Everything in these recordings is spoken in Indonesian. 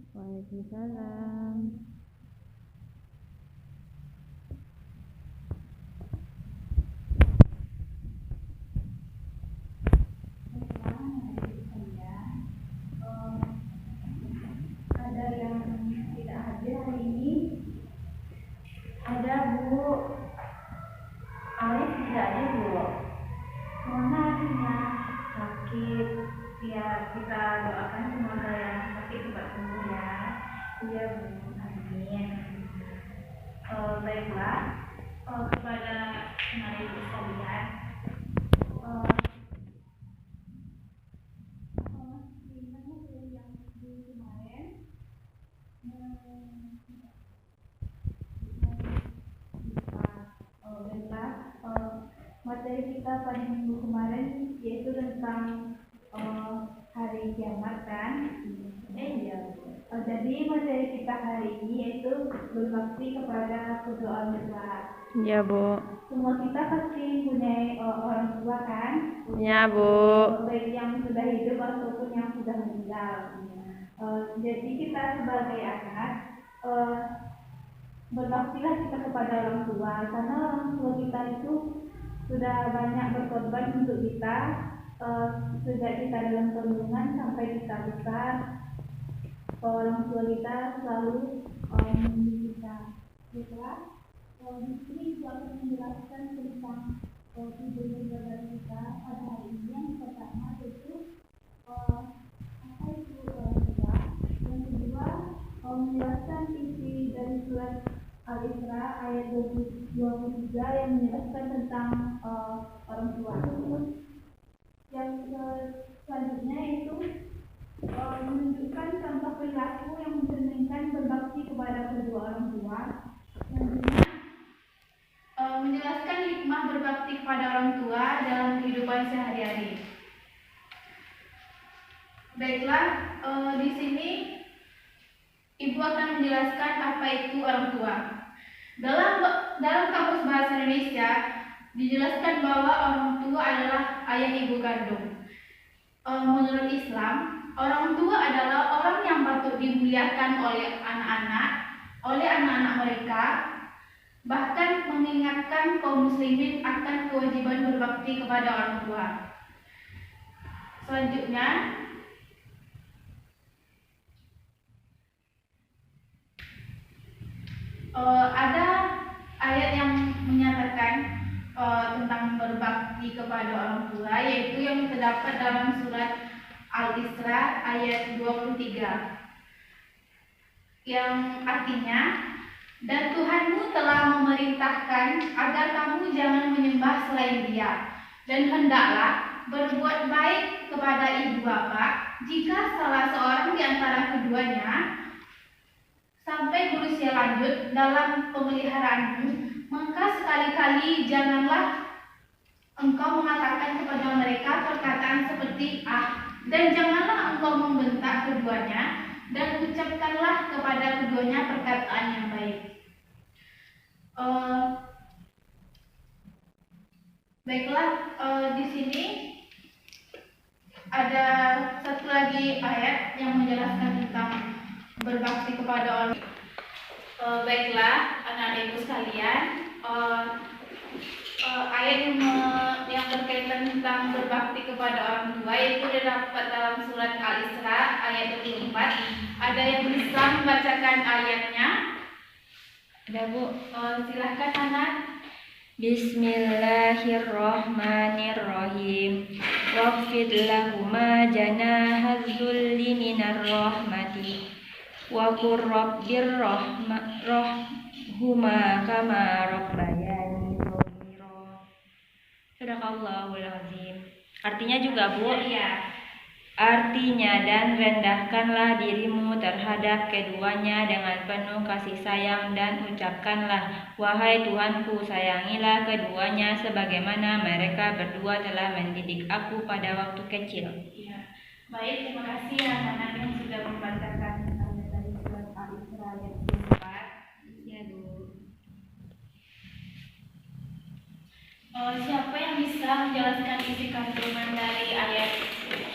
Waalaikumsalam. Ada yang tidak hadir hari ini. Ada Bu Alif tidak hadir, Bu. Karena hatinya sakit. Ya, kita doakan semoga yang sakit cepat sembuh ya. Iya, Bu. Amin. Baiklah, kepada teman ibu sekalian, materi kita pada minggu kemarin yaitu tentang hari kiamat kan? Iya. Jadi materi kita hari ini yaitu berbakti kepada kedua orang tua. Iya, Bu. Semua kita pasti punya orang tua kan? Iya, Bu. Baik yang sudah hidup ataupun yang sudah meninggal. Jadi kita sebagai anak berbaktilah kita kepada orang tua, karena orang tua kita itu sudah banyak berkorban untuk kita sejak kita dalam kandungan sampai kita besar. Orang tua kita selalu mendidik kita. Baiklah, di sini juga akan menjelaskan tentang tujuan belajar kita pada hari ini. Yang pertama yaitu apa itu orang tua. Yang kedua menjelaskan isi dari surat Al-Isra ayat 23 yang menjelaskan tentang orang tua. Yang selanjutnya itu menunjukkan contoh perilaku yang mencerminkan berbakti kepada kedua orang tua. Selanjutnya menjelaskan hikmah berbakti kepada orang tua dalam kehidupan sehari-hari. Baiklah, di sini Ibu akan menjelaskan apa itu orang tua. Dalam Kamus Bahasa Indonesia dijelaskan bahwa orang tua adalah ayah ibu kandung. Menurut Islam, orang tua adalah orang yang patut dimuliakan oleh anak-anak mereka, bahkan mengingatkan kaum muslimin akan kewajiban berbakti kepada orang tua. Selanjutnya, ada ayat yang menyatakan tentang berbakti kepada orang tua, yaitu yang terdapat dalam surat Al-Isra ayat 23, yang artinya, dan Tuhanmu telah memerintahkan agar kamu jangan menyembah selain Dia, dan hendaklah berbuat baik kepada ibu bapa. Jika salah seorang di antara keduanya sampai berusia lanjut dalam pemeliharaanmu, maka sekali-kali janganlah engkau mengatakan kepada mereka perkataan seperti dan janganlah engkau membentak keduanya, dan ucapkanlah kepada keduanya perkataan yang baik. Baiklah, di sini ada satu lagi ayat yang menjelaskan tentang berbakti kepada orang. Baiklah, anak-anak ibu sekalian, ayat yang berkaitan tentang berbakti kepada orang tua itu terdapat dalam surat Al-Isra ayat 24. Ada yang bisa membacakan ayatnya? Ada, Bu. Silahkan anak. Bismillahirrahmanirrahim. Waqfid lahuma janaha dzulli minar rahmati wa qur rabbir rahhuma kama rabbayani shaghira. Sadaqallahul azim. Artinya juga, Bu. Iya. Artinya, dan rendahkanlah dirimu terhadap keduanya dengan penuh kasih sayang, dan ucapkanlah, wahai Tuhanku, sayangilah keduanya sebagaimana mereka berdua telah mendidik aku pada waktu kecil. Ya. Baik, terima kasih anak-anak yang sudah membacakan ayat dari surat Al-Isra ayat 24. Ya, Bu. Siapa yang bisa menjelaskan isi kandungan dari ayat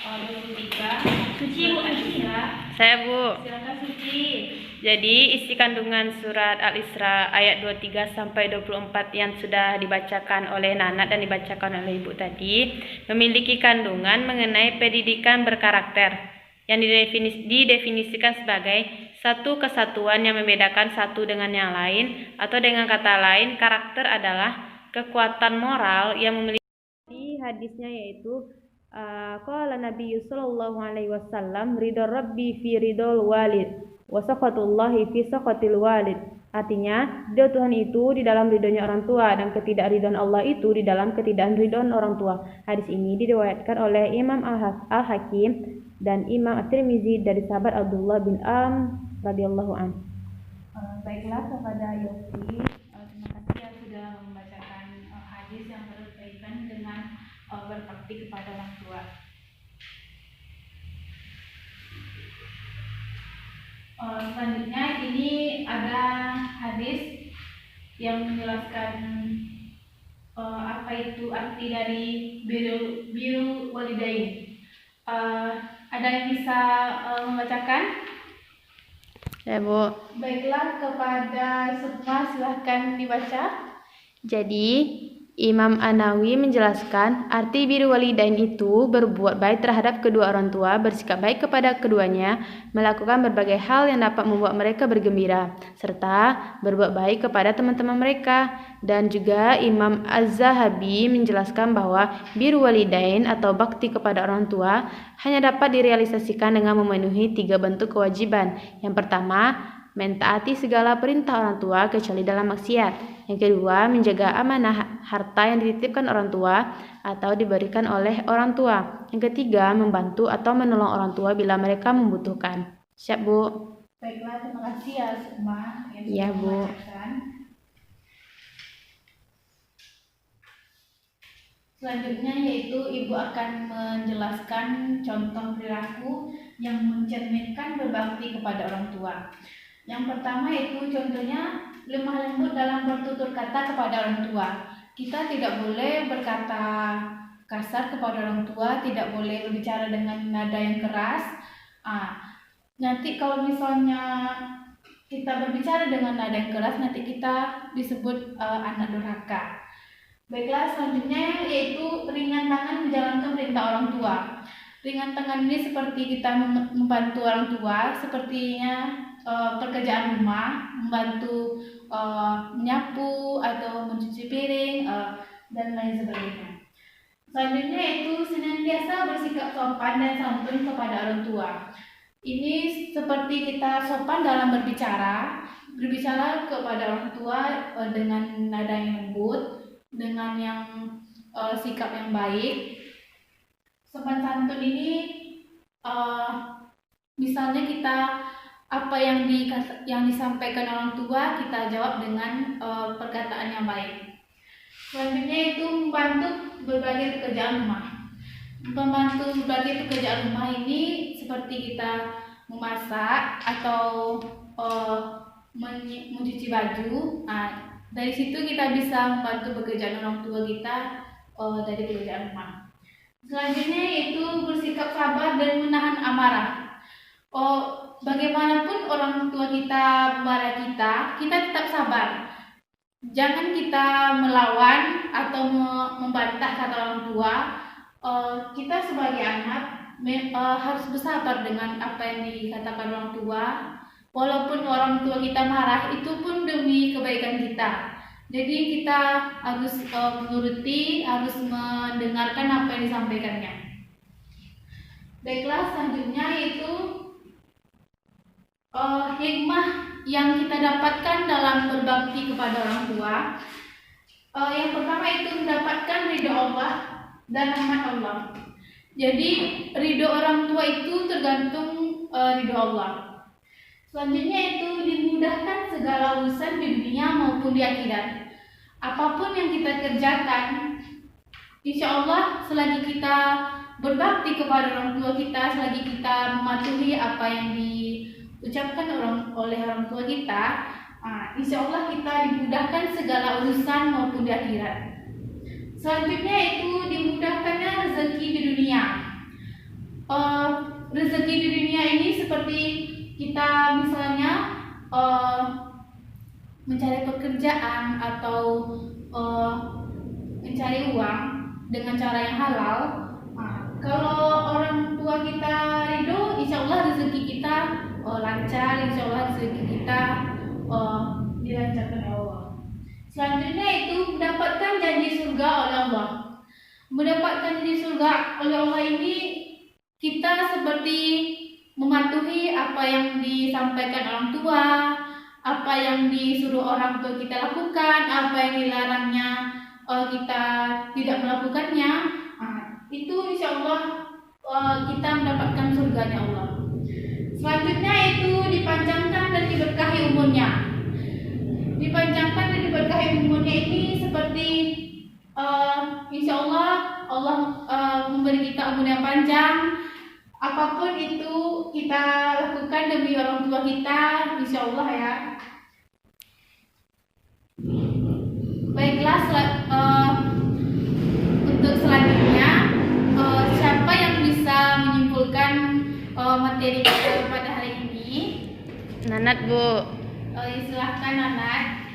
23? Suci, Bu. Al-Isra Saya Bu. Silakan Suci. Jadi isi kandungan surat Al-Isra ayat 23 sampai 24 yang sudah dibacakan oleh Nana dan dibacakan oleh Ibu tadi memiliki kandungan mengenai pendidikan berkarakter yang didefinisikan sebagai satu kesatuan yang membedakan satu dengan yang lain, atau dengan kata lain karakter adalah kekuatan moral yang memiliki hadisnya, yaitu qala Nabi sallallahu alaihi wasallam ridho rabbi fi ridhol walid wa sakhatullahi fi sakhatil walid. Artinya, ridho Tuhan itu di dalam ridhonya orang tua dan ketidakridhoan Allah itu di dalam ketidakridhoan orang tua. Hadis ini diriwayatkan oleh Imam Al-Hakim dan Imam At-Tirmizi dari sahabat Abdullah bin radhiyallahu anhu. Baiklah kepada Yofi, Terima kasih yang sudah membacakan hadis yang berkaitan dengan berbakti kepada orang tua. Selanjutnya ini ada hadis yang menjelaskan apa itu arti dari birrul walidain. Ada yang bisa membacakan? Ya Bu. baiklah kepada semua silahkan dibaca. Jadi Imam An-Nawawi menjelaskan arti birrul walidain itu berbuat baik terhadap kedua orang tua, bersikap baik kepada keduanya, melakukan berbagai hal yang dapat membuat mereka bergembira, serta berbuat baik kepada teman-teman mereka. Dan juga Imam Az-Zahabi menjelaskan bahwa birrul walidain atau bakti kepada orang tua hanya dapat direalisasikan dengan memenuhi 3 bentuk kewajiban. Yang pertama, mentaati segala perintah orang tua kecuali dalam maksiat. Yang kedua, menjaga amanah harta yang dititipkan orang tua atau diberikan oleh orang tua. Yang ketiga, membantu atau menolong orang tua bila mereka membutuhkan. Siap Bu? Baiklah, terima kasih ya semua yang Iya, sudah Bu. membacakan. Selanjutnya yaitu Ibu akan menjelaskan contoh perilaku yang mencerminkan berbakti kepada orang tua. Yang pertama itu contohnya lemah lembut dalam bertutur kata kepada orang tua. Kita tidak boleh berkata kasar kepada orang tua, tidak boleh berbicara dengan nada yang keras. Nanti kalau misalnya kita berbicara dengan nada yang keras, nanti kita disebut anak durhaka. Baiklah, selanjutnya yaitu ringan tangan menjalankan perintah orang tua. Ringan tangan ini seperti kita membantu orang tua, sepertinya pekerjaan rumah, membantu menyapu atau mencuci piring dan lain sebagainya. Selanjutnya yaitu senantiasa bersikap sopan dan santun kepada orang tua. Ini seperti kita sopan dalam berbicara kepada orang tua dengan nada yang lembut, dengan yang sikap yang baik. Sopan santun ini misalnya kita apa yang disampaikan orang tua kita jawab dengan perkataan yang baik. Selanjutnya itu membantu berbagai pekerjaan rumah. Membantu berbagai pekerjaan rumah ini seperti kita memasak atau mencuci baju. Dari situ kita bisa membantu pekerjaan orang tua kita dari pekerjaan rumah. Selanjutnya yaitu bersikap sabar dan menahan amarah. Bagaimanapun orang tua kita marah kita tetap sabar. Jangan kita melawan atau membantah kata orang tua. Kita sebagai anak harus bersabar dengan apa yang dikatakan orang tua. Walaupun orang tua kita marah, itu pun demi kebaikan kita. Jadi kita harus menuruti, harus mendengarkan apa yang disampaikannya. Baiklah, selanjutnya yaitu hikmah yang kita dapatkan dalam berbakti kepada orang tua. Yang pertama itu mendapatkan ridho Allah dan rahmat Allah. Jadi ridho orang tua itu tergantung ridho Allah. Selanjutnya itu dimudahkan segala urusan di dunia maupun di akhirat. Apapun yang kita kerjakan, insya Allah selagi kita berbakti kepada orang tua kita, selagi kita mematuhi apa yang diucapkan oleh orang tua kita, insya Allah kita dimudahkan segala urusan maupun di akhirat. Selanjutnya itu dimudahkannya rezeki di dunia. Rezeki di dunia ini seperti seperti kita misalnya mencari pekerjaan atau mencari uang dengan cara yang halal. Kalau orang tua kita ridho, insya Allah rezeki kita lancar, insya Allah rezeki kita dilancarkan oleh Allah. Selanjutnya itu mendapatkan janji surga oleh Allah. Mendapatkan janji surga oleh Allah ini kita seperti mematuhi apa yang disampaikan orang tua, apa yang disuruh orang tua kita lakukan, apa yang dilarangnya kita tidak melakukannya. Itu insya Allah kita mendapatkan surganya Allah. Selanjutnya itu dipanjangkan dan diberkahi umurnya. Dipanjangkan dan diberkahi umurnya ini seperti insya Allah memberi kita umur yang panjang. Apapun itu kita lakukan demi orang tua kita, insya Allah ya. Baiklah, untuk selanjutnya siapa yang bisa menyimpulkan materi kita pada hari ini? Nanat, Bu. Silahkan Nanat.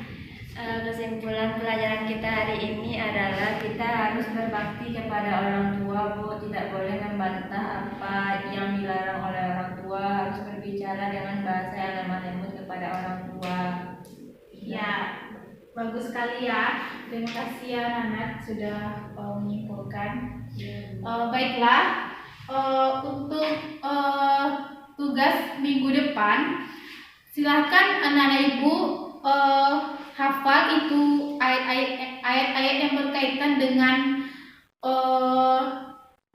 Kesimpulan pelajaran kita hari ini adalah kita harus berbakti kepada orang tua, Bu. Tidak boleh membantah apa yang dilarang oleh orang tua, harus berbicara dengan bahasa yang lemah lembut kepada orang tua. Ya, bagus sekali ya. Terima kasih ya Nanat sudah menyimpulkan. Baiklah, untuk tugas minggu depan, silakan anak-anak ibu hafal itu ayat-ayat yang berkaitan dengan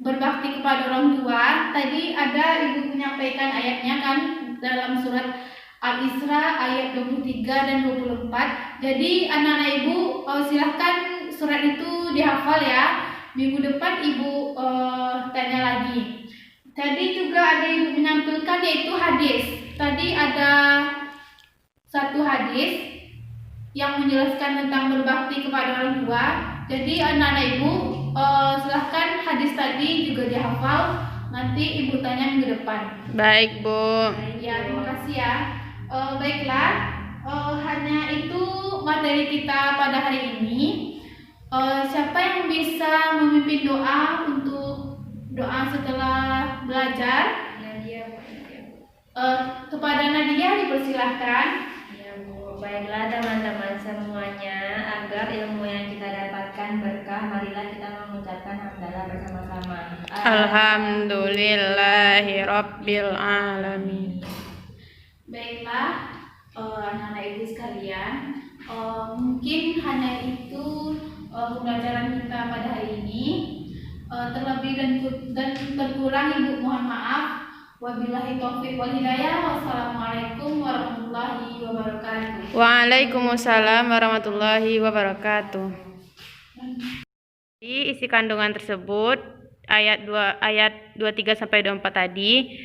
berbakti kepada orang tua. Tadi ada ibu menyampaikan ayatnya kan dalam surat Al-Isra ayat 23 dan 24. Jadi anak-anak ibu silahkan surat itu dihafal ya. Minggu depan ibu tanya lagi. Tadi juga ada ibu menampilkan yaitu hadis. Tadi ada satu hadis yang menjelaskan tentang berbakti kepada orang tua. Jadi anak-anak ibu silahkan hadis tadi juga dihafal. Nanti ibu tanya minggu depan. Baik, Bu. Ya, terima kasih ya. Baiklah, hanya itu materi kita pada hari ini. Siapa yang bisa memimpin doa untuk doa setelah belajar? Nadia. Kepada Nadia dipersilahkan. Ya, Bu. Baiklah teman-teman semuanya, agar ilmu yang kita dapatkan berkah, marilah kita mengucapkan hamdalah bersama-sama. Alhamdulillahirabbil alamin. Baiklah, anak-anak ibu sekalian, mungkin hanya itu pembelajaran kita pada hari ini. Terlebih dan terkurang ibu mohon maaf. Wabillahi taufiq wal hidayah. Wassalamualaikum warahmatullahi wabarakatuh. Waalaikumsalam warahmatullahi wabarakatuh. Di isi kandungan tersebut ayat 23 sampai 24 tadi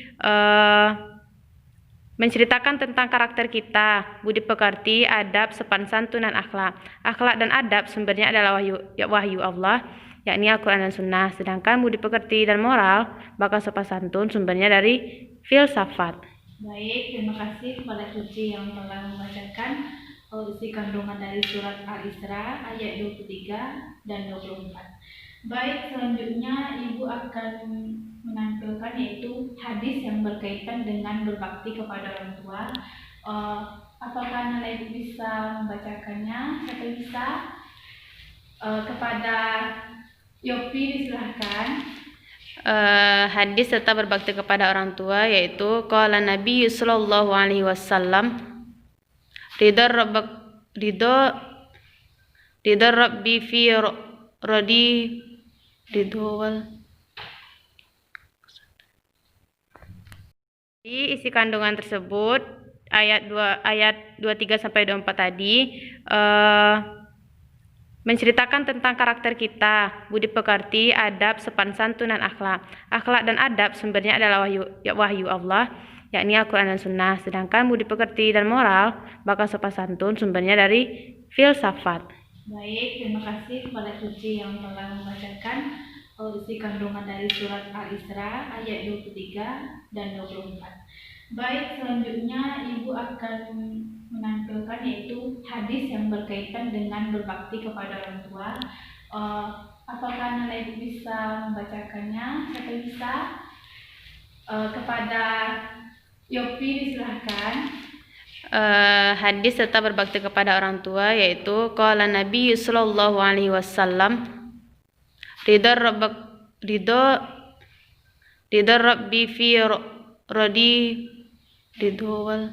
menceritakan tentang karakter kita, budi pekerti, adab, sopan santun dan akhlak. Akhlak dan adab sumbernya adalah wahyu Allah, yakni Al-Quran dan Sunnah. Sedangkan budi pekerti dan moral, bahkan sopan santun sumbernya dari filsafat. Baik, terima kasih kepada Suci yang telah membacakan isi kandungan dari surat Al-Isra ayat 23 dan 24. Baik, selanjutnya Ibu akan menampilkan yaitu hadis yang berkaitan dengan berbakti kepada orang tua. Apakah anak Ibu bisa membacakannya? Siapa yang bisa? Kepada Yopi disilahkan. Hadis serta berbakti kepada orang tua yaitu qala Nabi sallallahu alaihi wasallam ridha rabbi fi radi ridwal. Di isi kandungan tersebut ayat 23 sampai 24 tadi menceritakan tentang karakter kita, budi pekerti, adab, sopan santun dan akhlak. Akhlak dan adab sumbernya adalah wahyu Allah, yakni Al-Quran dan Sunnah. Sedangkan budi pekerti dan moral, bahkan sopan santun sumbernya dari filsafat. Baik, terima kasih kepada Suci yang telah membacakan isi kandungan dari surat Al-Isra ayat 23 dan 24. Baik, selanjutnya Ibu akan menampilkan yaitu hadis yang berkaitan dengan berbakti kepada orang tua. Apakah Nana Ibu bisa membacakannya? Siapa yang bisa? Kepada Yopi disilahkan. Hadis tetap berbakti kepada orang tua yaitu qala Nabi sallallahu alaihi wasallam ridha rabbi fi radi ridho wal